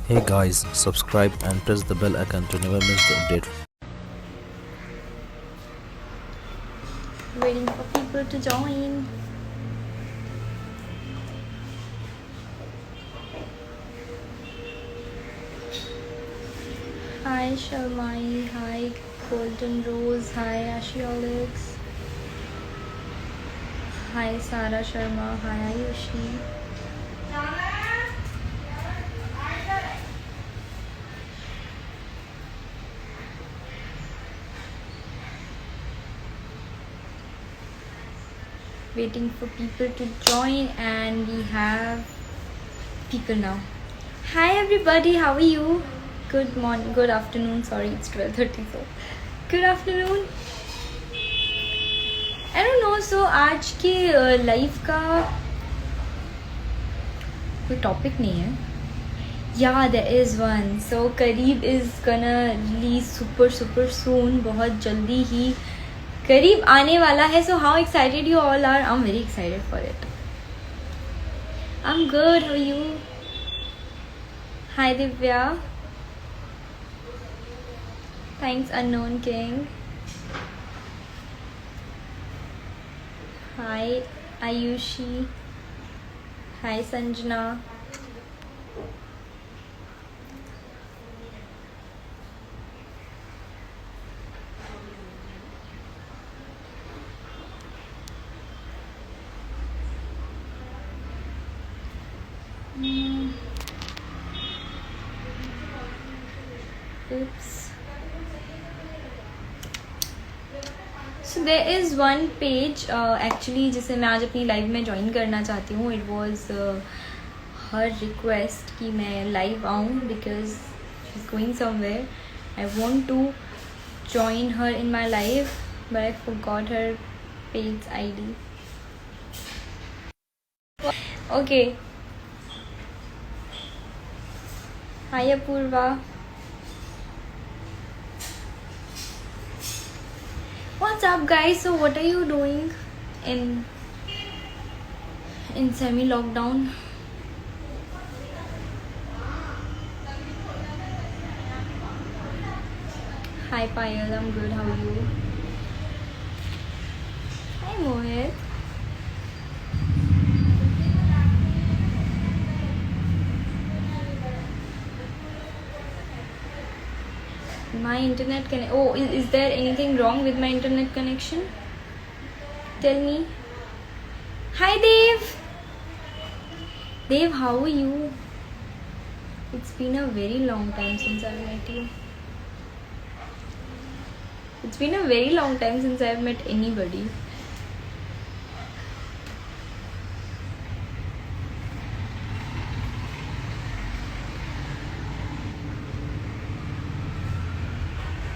Hey guys, subscribe and press the bell icon to never miss the update. Waiting for people to join. Hi Shalmai, hi Golden Rose, hi Ashiolix, hi Sara Sharma, hi Ayushi. Waiting for people to join, and we have people now. Hi everybody, how are you? Good morning, good afternoon. Sorry, it's 12:30. So, good afternoon. I don't know. So आज के life का कोई topic नहीं है. Yeah, there is one. So Kareeb is gonna release super soon. बहुत जल्दी ही करीब आने वाला है. So how excited you all are? I'm very excited for it. I'm good. How are you? Hi Divya. Thanks Unknown King. Hi Ayushi. Hi Sanjana. Oops. So there is one page actually जिसे मैं आज अपनी live में join करना चाहती हूँ. It was her request कि मैं लाइव आऊँ because she's going somewhere. I want to join her in my live, but I forgot her page ID. Okay. Hi Apurva. What's up guys? So what are you doing in semi lockdown? Hi Payal, I'm good. How are you? Hi Mohit. My internet is there anything wrong with my internet connection? Tell me. Hi Dave. Dave, how are you? It's been a very long time since I've met you. It's been a very long time since I've met anybody.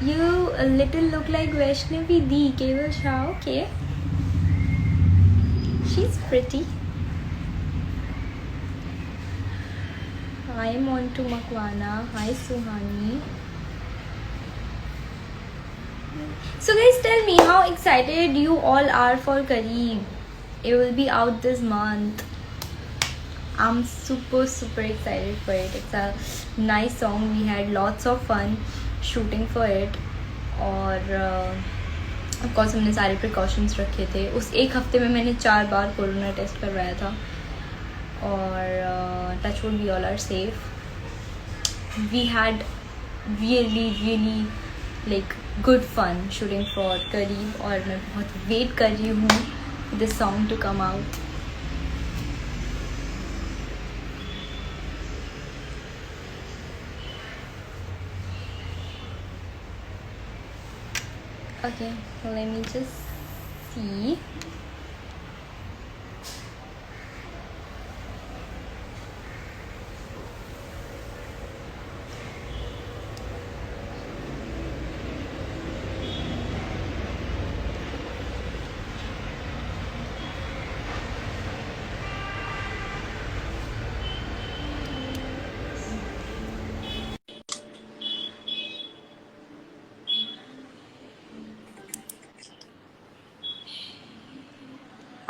You a little look like Vaishnavi D. Keval Shah. Okay. She's pretty. Hi Montu Makwana. Hi Suhani. So guys, tell me how excited you all are for Kareeb. It will be out this month. I'm super excited for it. It's a nice song. We had lots of fun shooting for it. और of course हमने सारे precautions रखे थे. उस एक हफ्ते में मैंने 4 बार कोरोना टेस्ट करवाया था. और touch wood we all are safe. We had really like good fun shooting for करीब. और मैं बहुत वेट कर रही हूँ this song to come out. Okay, let me just see.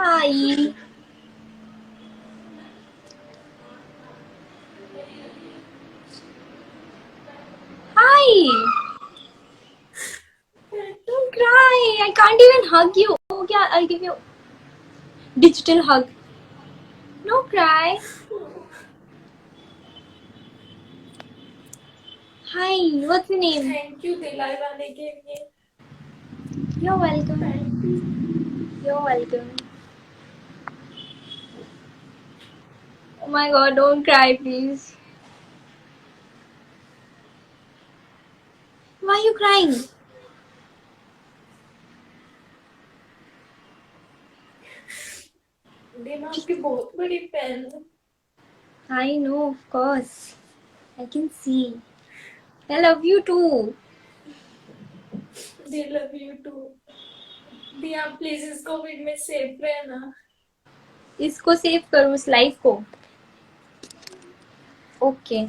Hi. Don't cry. I can't even hug you. Oh, yeah, I'll give you digital hug. No cry. Hi, what's your name? Thank you दिलाने के लिए। You're welcome. Thank you. You're welcome. Oh my god, don't cry, please. Why are you crying? दी मैं आपकी बहुत बड़ी fan हूँ। I know, of course. I can see. I love you too. दी love you too. दी आप please इस Covid में सेफ रहना। इसको सेव करो, इस लाइफ को। ओके।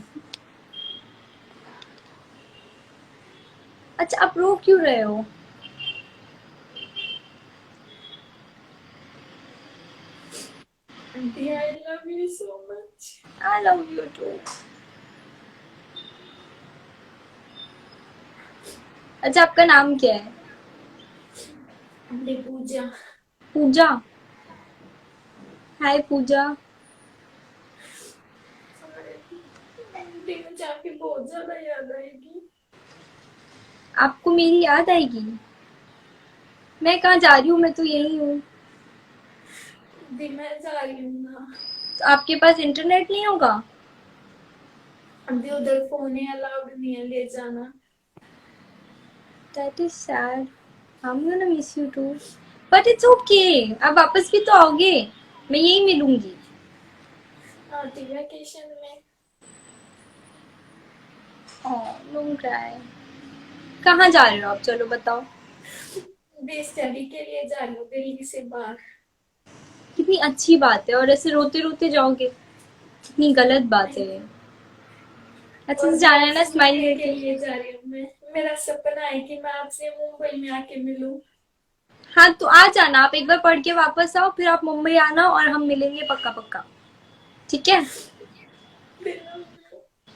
अच्छा, आप रो क्यों रहे हो? दी I love you so much. I love you too. अच्छा, आपका नाम क्या है? दी पूजा। पूजा। हाय पूजा। दी मुझे आपकी बहुत ज्यादा याद आएगी। आपको मेरी याद आएगी? मैं कहाँ जा रही हूँ? मैं तो यही हूँ। दी मैं जा रही हूँ ना। तो आपके पास इंटरनेट नहीं होगा? दी उधर फोन ही अलाउड नहीं है ले जाना। That is sad. I'm gonna miss you too. But it's okay. आप वापस भी तो आओगे। मैं यही मिलूंगी। आती वैकेशन में। Oh, don't cry. कहाँ जा रहे हो आप? चलो बताओ। दी स्टडी के लिए जा रही हूँ दिल्ली से बाहर। कितनी अच्छी बात है, और ऐसे रोते रोते जाओगे? कितनी गलत बात है ये। अच्छे और से भी जाना है ना, आपसे स्माइल मिलने के करके। लिए जा रही हूँ मैं। मेरा सपना है कि मैं आपसे मुंबई में आके मिलूं। हाँ, तो आ जाना। आप एक बार पढ़ के वापस आओ, फिर आप मुंबई आना और हम मिलेंगे पक्का पक्का। ठीक है?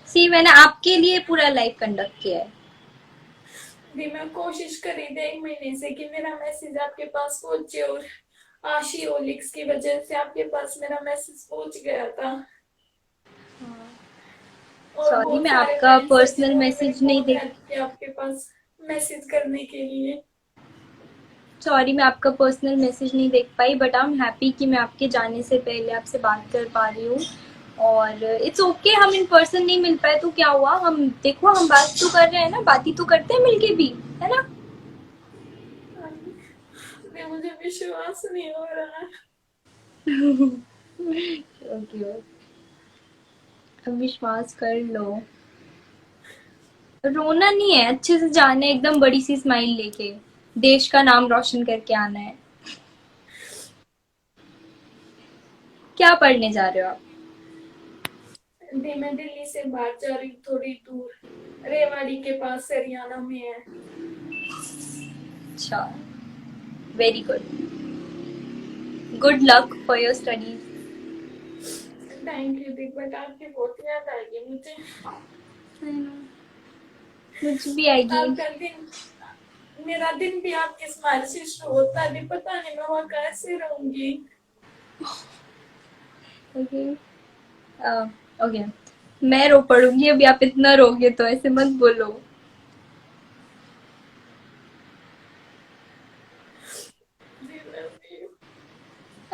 सी, मैंने आपके लिए पूरा लाइव कंडक्ट किया है। भी मैं कोशिश करी थी 1 महीने से कि मेरा मैसेज आपके पास पहुंचे, और आशी ओलिक्स की वजह से आपके पास मेरा मैसेज पहुंच गया था। और सॉरी, बहुत मैं सारे आपका फ्रेंड्स हैं पर्सनल जिन्होंने मेरी मैसेज नहीं बहुत देख हेल्प की आपके पास मैसेज करने के लिए। सॉरी, मैं आपका पर्सनल मैसेज नहीं देख पाई, बट आई एम हैप्पी कि मैं आपके जाने से पहले आपसे बात कर पा रही हूँ। और इट्स ओके, हम इन पर्सन नहीं मिल पाए तो क्या हुआ? हम देखो, हम बात तो कर रहे हैं ना, बात ही तो करते हैं मिलके भी, है ना? मुझे विश्वास नहीं हो रहा। ओके, अब विश्वास कर लो। रोना नहीं है, अच्छे से जाना है, एकदम बड़ी सी स्माइल लेके। देश का नाम रोशन करके आना है। क्या पढ़ने जा रहे हो आप? मैं दिल्ली से बाहर जा रही हूँ थोड़ी दूर, रेवाड़ी के पास हरियाणा में है। अच्छा, very good. Good luck for your studies. Thank you the, but आपकी बहुत याद आएगी मुझे। मुझे भी आएगी। आपका दिन, मेरा दिन भी आपके स्माइल से शुरू होता है। पता नहीं मैं वहाँ कैसे रहूंगी। ओके। ओके, मैं रो पड़ूंगी अभी। आप इतना रोगे तो ऐसे मत बोलो।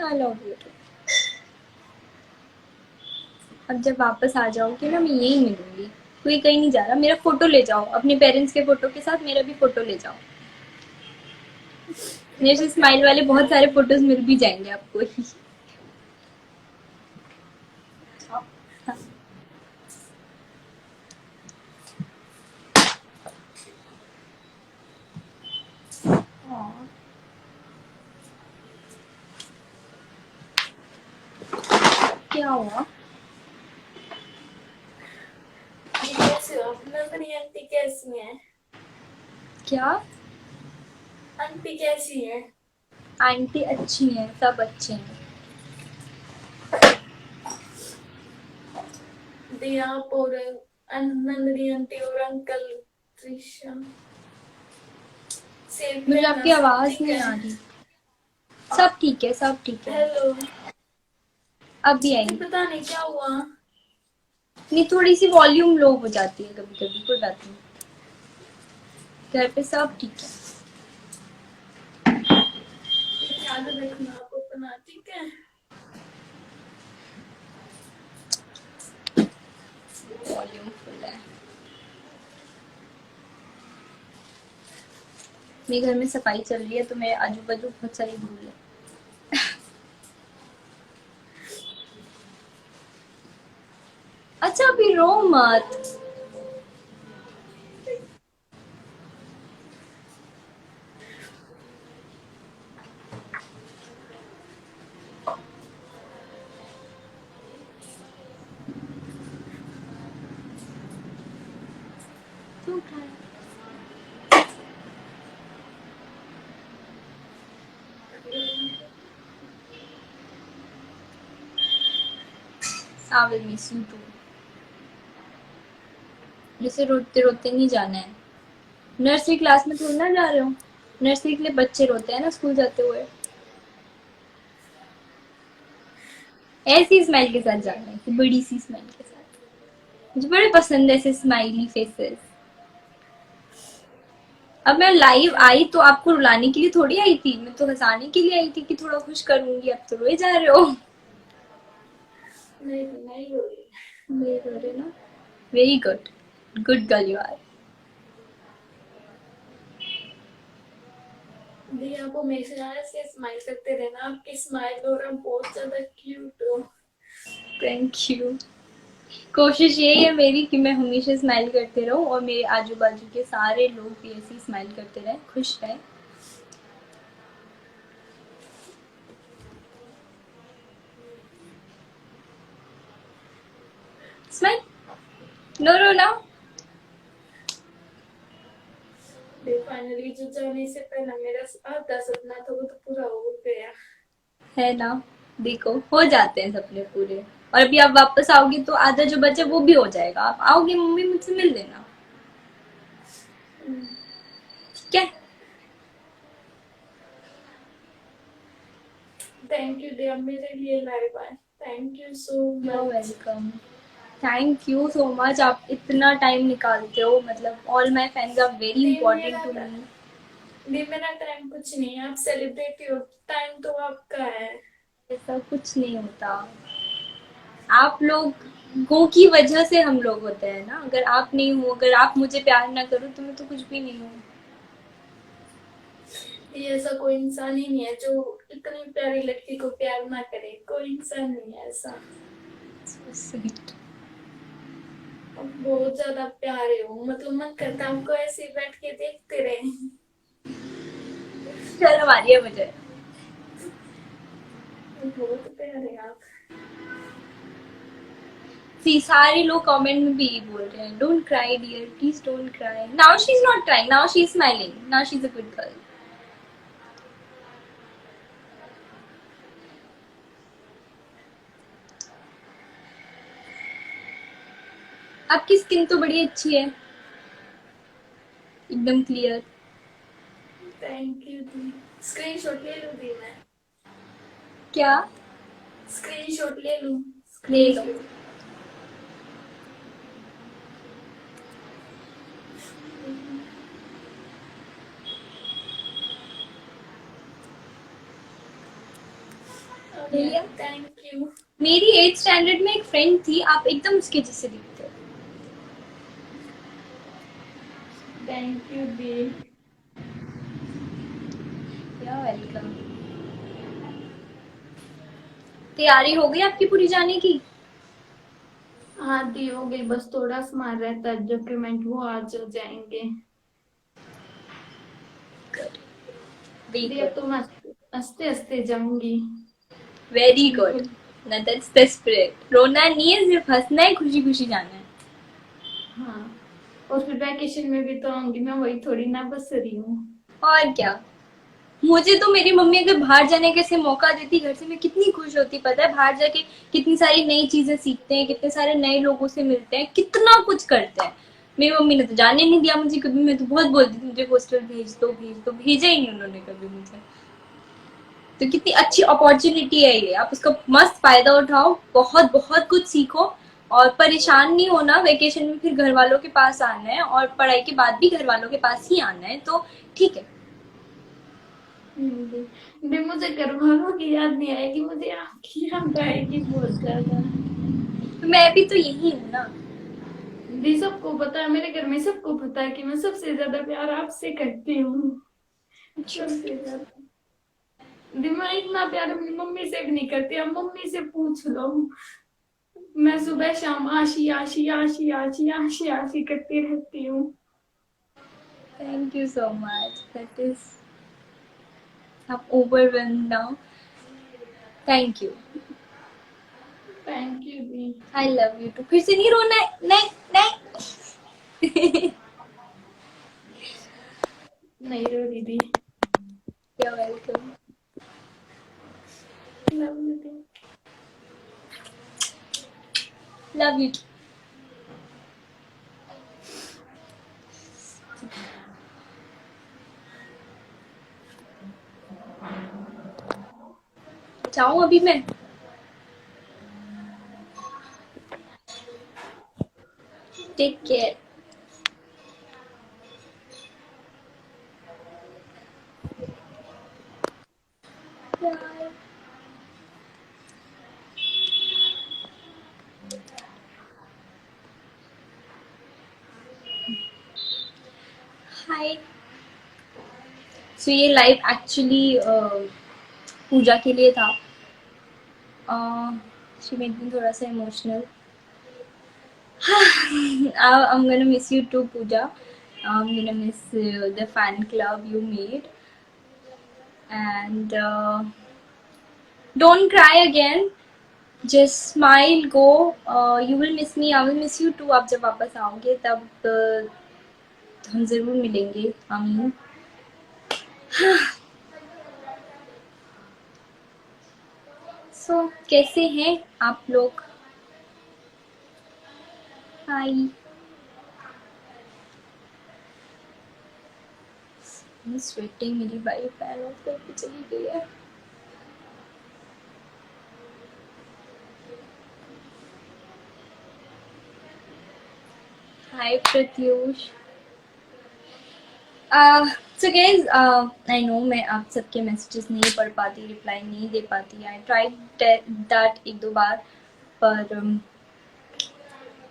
आई लव यू। अब जब वापस आ जाओगे ना, मैं यही मिलूंगी। कोई कहीं नहीं जा रहा। मेरा फोटो ले जाओ, अपने पेरेंट्स के फोटो के साथ मेरा भी फोटो ले जाओ। मेरे से स्माइल वाले बहुत सारे फोटोज मिल भी जाएंगे आपको ही। क्या हुआ? कैसे हो आप? नंदनी आंटी कैसी है? क्या? आंटी कैसी है? आंटी अच्छी हैं, सब अच्छे हैं। दी आप और नंदनी आंटी और अंकल त्रिशा सेफ मुझे रहना, आपकी सब आवाज ठीक नहीं है? आ रही। सब ठीक है, सब ठीक है। हेलो। अब भी आई। पता नहीं क्या हुआ। नहीं, थोड़ी सी वॉल्यूम लो हो जाती है कभी कभी, कोई बात नहीं। घर पे सब ठीक है। ख्याल रखना आप अपना, ठीक है? वॉल्यूम फुल है। मेरे घर में सफाई चल रही है तो मेरे आजू बाजू बहुत सारी धूल है। अच्छा, अभी रो मत। क्यों खाया? I will miss you too। जैसे रोते रोते नहीं जाना है। नर्सरी क्लास में थोड़ी ना जा रहे हो। नर्सरी के लिए बच्चे रोते हैं ना स्कूल जाते हुए। ऐसी स्माइल के साथ जाना है कि बड़ी सी स्माइल के साथ। मुझे बड़े पसंद है ऐसे स्माइली फेसेस। अब मैं लाइव आई तो आपको रुलाने के लिए थोड़ी आई थी, मैं तो हंसाने के लिए आई थी कि थोड़ा खुश करूंगी। अब तो रोए जा रहे हो। नहीं नहीं हो रही। नहीं रो रहे ना। Very good, good girl you are. दी आप हमेशा ऐसे स्माइल करते रहना, आपकी स्माइल और आप बहुत ज्यादा क्यूट हो। Thank you. कोशिश यही है मेरी कि मैं हमेशा स्माइल करते रहूं और मेरे आजू बाजू के सारे लोग भी ऐसे स्माइल करते रहें, खुश रहें। स्माइल। नो रो ना। फाइनली जो जाने से पहले मेरा आधा सपना था वो तो पूरा हो गया। है ना। देखो, हो जाते हैं सपने पूरे। और अभी आप वापस आओगे तो आधा जो बचा वो भी हो जाएगा। आप आओगे, मम्मी मुझसे मिल लेना। ठीक है। थैंक यू दी, आप मेरे लिए लाइव आए। Thank you so you are much. Welcome. Thank you so much, आप इतना टाइम निकालते हो। मतलब all my fans are very दी इंपॉर्टेंट मेरा टू मी। दी मेरा टाइम कुछ नहीं है, आप सेलिब्रिटी हो, टाइम तो आपका है। ऐसा कुछ नहीं होता। आप लोगों की वजह से हम लोग होते हैं ना। अगर आप नहीं हो, अगर आप मुझे प्यार ना करो तो मैं तो कुछ भी नहीं हूँ। ये ऐसा कोई इंसान ही नहीं है जो इतनी प्यारी लड़की को प्यार ना करे, कोई इंसान नहीं है ऐसा। So sweet। आप बहुत ज्यादा प्यारे हो, मतलब मन करता है आपको ऐसे ही बैठ के देखते रहे। शर्म आ रही है मुझे। बहुत प्यारे आप। सी, सारे लोग कमेंट में भी यही बोल रहे हैं, don't cry dear, please don't cry. Now she is not crying, now she is smiling, now she is a good girl. आपकी स्किन तो बड़ी अच्छी है, एकदम क्लियर। थैंक यू दी। स्क्रीनशॉट ले लूं दी मैं? क्या? स्क्रीनशॉट ले लूं? ले लो। स्क्रीनशॉट। ले लिया। Thank you. मेरी 8th स्टैंडर्ड में एक फ्रेंड थी, आप एकदम उसके जैसे दिखते हो। थैंक यू दी। या वेलकम। तैयारी हो गई आपकी पूरी जाने की? हाँ दी हो गई, बस थोड़ा सामान रहता है, डॉक्यूमेंट वो आज हो जाएंगे। दी अब तो हंसते हंसते जाऊंगी। Very good. बिल्कुल। ना दैट्स द स्पिरिट। रोना नहीं है, सिर्फ हंसना है, खुशी खुशी जाना है। हाँ, और फिर वैकेशन में भी तो आऊंगी मैं, वही थोड़ी ना बस रही हूँ। और क्या। मुझे तो मेरी मम्मी अगर बाहर जाने का ऐसे मौका देती घर से, मैं कितनी खुश होती। पता है, बाहर जाके कितनी सारी नई चीजें सीखते हैं, कितने सारे नए लोगों से मिलते हैं, कितना कुछ करते हैं। मेरी मम्मी ने तो जाने नहीं दिया मुझे कभी, मैं तो बहुत बोलती थी मुझे हॉस्टल भेज दो भेज दो, भेजा ही नहीं उन्होंने कभी मुझे। तो कितनी अच्छी अपॉर्चुनिटी है ये, आप उसका मस्त फायदा उठाओ, बहुत बहुत कुछ सीखो और परेशान नहीं होना। वेकेशन में फिर घर वालों के पास आना है और पढ़ाई के बाद भी घर वालों के पास ही आना है, तो ठीक है। जी। भी मुझे घर वालों की याद नहीं आएगी, मुझे आपकी याद आएगी बहुत ज्यादा। तो मैं भी तो यही हूँ ना। भी सबको पता है, मेरे घर में सबको पता है कि मैं सबसे ज्यादा प्यार आपसे करती हूँ, सबसे ज्यादा। भी मैं इतना प्यार अपनी मम्मी से भी नहीं करती, अब मम्मी से पूछ लो। मैं सुबह शाम आशी आशी आशी आशी आशी आशी करती रहती हूँ। Thank you so much, that is, I'm overwhelmed now. Thank you. Thank you दी। I love you too. फिर से नहीं रोना है, नहीं नहीं। नहीं रो दीदी। You're welcome. लव यू दी। Love you too. जाऊँ अभी मैं? Take care. Bye. Hi. So ये लाइव एक्चुअली पूजा के लिए था। शी मेड मी थोड़ा सा emotional. I'm gonna miss you too, Pooja. I'm gonna miss the fan club you made. And don't cry again. Just smile, go. You will miss me. I will miss you too. आप जब वापस आओगे तब हम जरूर मिलेंगे। आमीन। सो कैसे हैं आप लोग? हाय। स्वेटिंग, मेरी भाई फैन ऑफ करके चली गई है। Hi Pratyush. So guys, I know मैं आप सबके मैसेजेस नहीं पढ़ पाती, रिप्लाई नहीं दे पाती। आई ट्राइड दैट एक दो बार, पर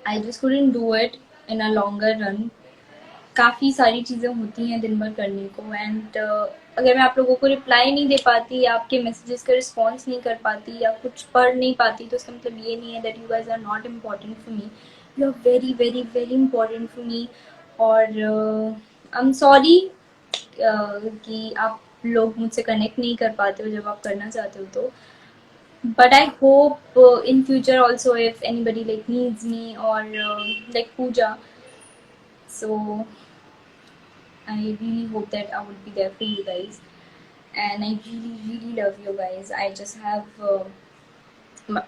I just couldn't do it in a longer run. काफ़ी सारी चीज़ें होती हैं दिन भर करने को, एंड अगर मैं आप लोगों को रिप्लाई नहीं दे पाती या आपके मैसेजेस का रिस्पॉन्स नहीं कर पाती या कुछ पढ़ नहीं पाती, तो इसका मतलब ये नहीं है that you guys are not important for me. You are very very very important for me. और आई एम सॉरी कि आप लोग मुझसे कनेक्ट नहीं कर पाते हो जब आप करना चाहते हो तो। But I hope in future also, if anybody like needs me or like Pooja, so I really hope that I would be there for you guys. And I really really love you guys. I just have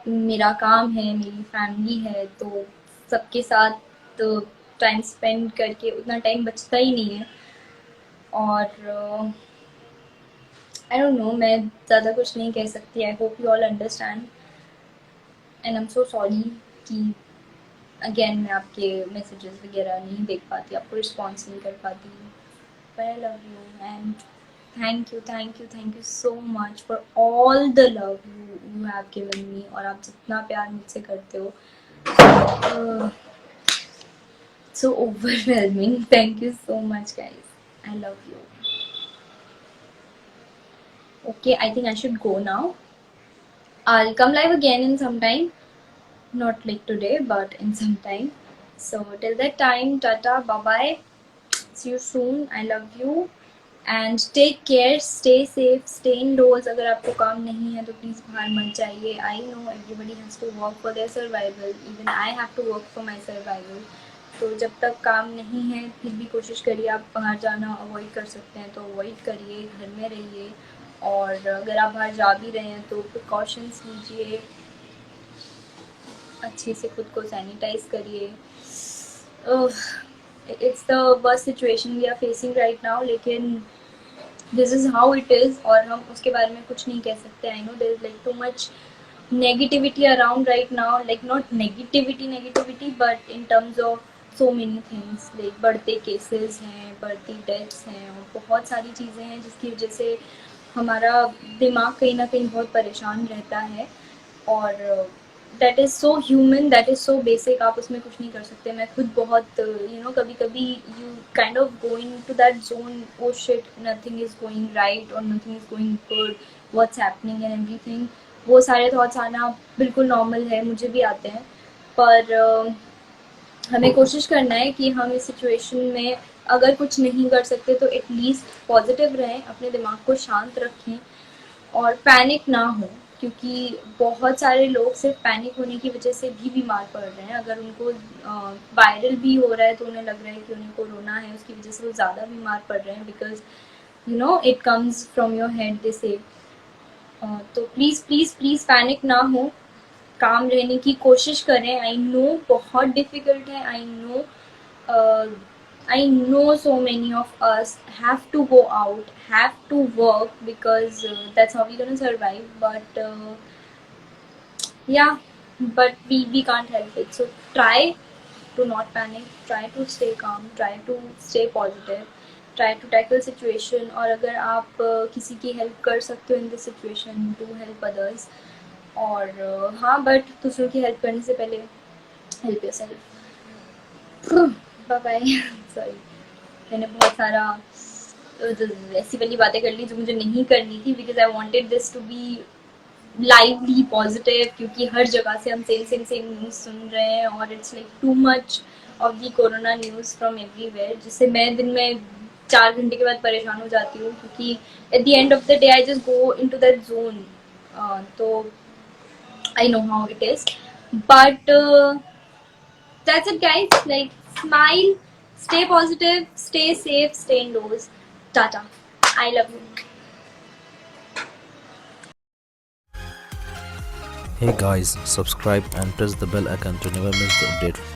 मेरा काम है, मेरी family है, तो सबके साथ तो time spend करके उतना टाइम बचता ही नहीं है। और आई डोंट नो, मैं ज़्यादा कुछ नहीं कह सकती। I hope you all understand, and I am so sorry कि अगेन मैं आपके मैसेजेस वगैरह नहीं देख पाती, आपको रिस्पॉन्स नहीं कर पाती। But I love you and thank you so much for all the love you have given me, और आप जितना प्यार मुझसे करते हो, सो overwhelming. Thank you so much guys, I love you. Okay, I think I should go now. I'll come live again in some time. Not like today, but in some time. So till that time, tata, bye bye. See you soon. I love you. And take care, stay safe, stay indoors. अगर आपको काम नहीं है तो please बाहर मत जाइए। I know everybody has to work for their survival. Even I have to work for my survival. तो जब तक काम नहीं है फिर भी कोशिश करिए, आप बाहर जाना अवॉइड कर सकते हैं तो अवॉइड करिए, घर में रहिए। और अगर आप बाहर जा भी रहे हैं तो प्रिकॉशंस लीजिए, अच्छे से खुद को सैनिटाइज करिए। it's the worst situation we are facing right now, लेकिन this is how it is और हम उसके बारे में कुछ नहीं कह सकते. I know there is like too much negativity around right now, like not negativity but in terms of so many things, like बढ़ते केसेस हैं, बढ़ती डेथ्स हैं और बहुत सारी चीज़ें हैं जिसकी वजह से हमारा दिमाग कहीं ना कहीं बहुत परेशान रहता है. और that is so human, that is so basic, आप उसमें कुछ नहीं कर सकते. मैं खुद बहुत कभी कभी you kind of going to that zone, oh shit nothing is going right और nothing is going good, what's happening and everything. वो सारे थॉट्स आना बिल्कुल नॉर्मल है, मुझे भी आते हैं. पर हमें कोशिश करना है कि हम इस सिचुएशन में अगर कुछ नहीं कर सकते तो एटलीस्ट पॉजिटिव रहें, अपने दिमाग को शांत रखें और पैनिक ना हो, क्योंकि बहुत सारे लोग सिर्फ पैनिक होने की वजह से भी बीमार पड़ रहे हैं. अगर उनको वायरल भी हो रहा है तो उन्हें लग रहा है कि उन्हें कोरोना है, उसकी वजह से वो ज़्यादा बीमार पड़ रहे हैं, because it comes from your head, they say. तो प्लीज़ प्लीज़ प्लीज़ पैनिक ना हो, काम रहने की कोशिश करें. आई नो बहुत डिफ़िकल्ट है, I know so many of us have to go out, have to work because that's how we're gonna survive. But yeah, but we can't help it. So try to not panic, try to stay calm, try to stay positive, try to tackle situation. और अगर आप किसी की help कर सकते हो in this situation, do help others. और हाँ, बट दूसरों की हेल्प करने से पहले help yourself. Bye bye. Sorry, मैंने बहुत सारा ऐसी वाली बातें कर ली जो मुझे नहीं करनी थी, because I wanted this to be lively positive, क्योंकि हर जगह से हम सेम न्यूज़ सुन रहे हैं और it's like too much of the corona news from everywhere, जिससे मैं दिन में 4 घंटे के बाद परेशान हो जाती हूँ, क्योंकि at the end of the day I just go into that zone. तो I know how it is, but that's it, guys. Like, smile, stay positive, stay safe, stay indoors. Tata. I love you. Hey guys, subscribe and press the bell icon to never miss the update.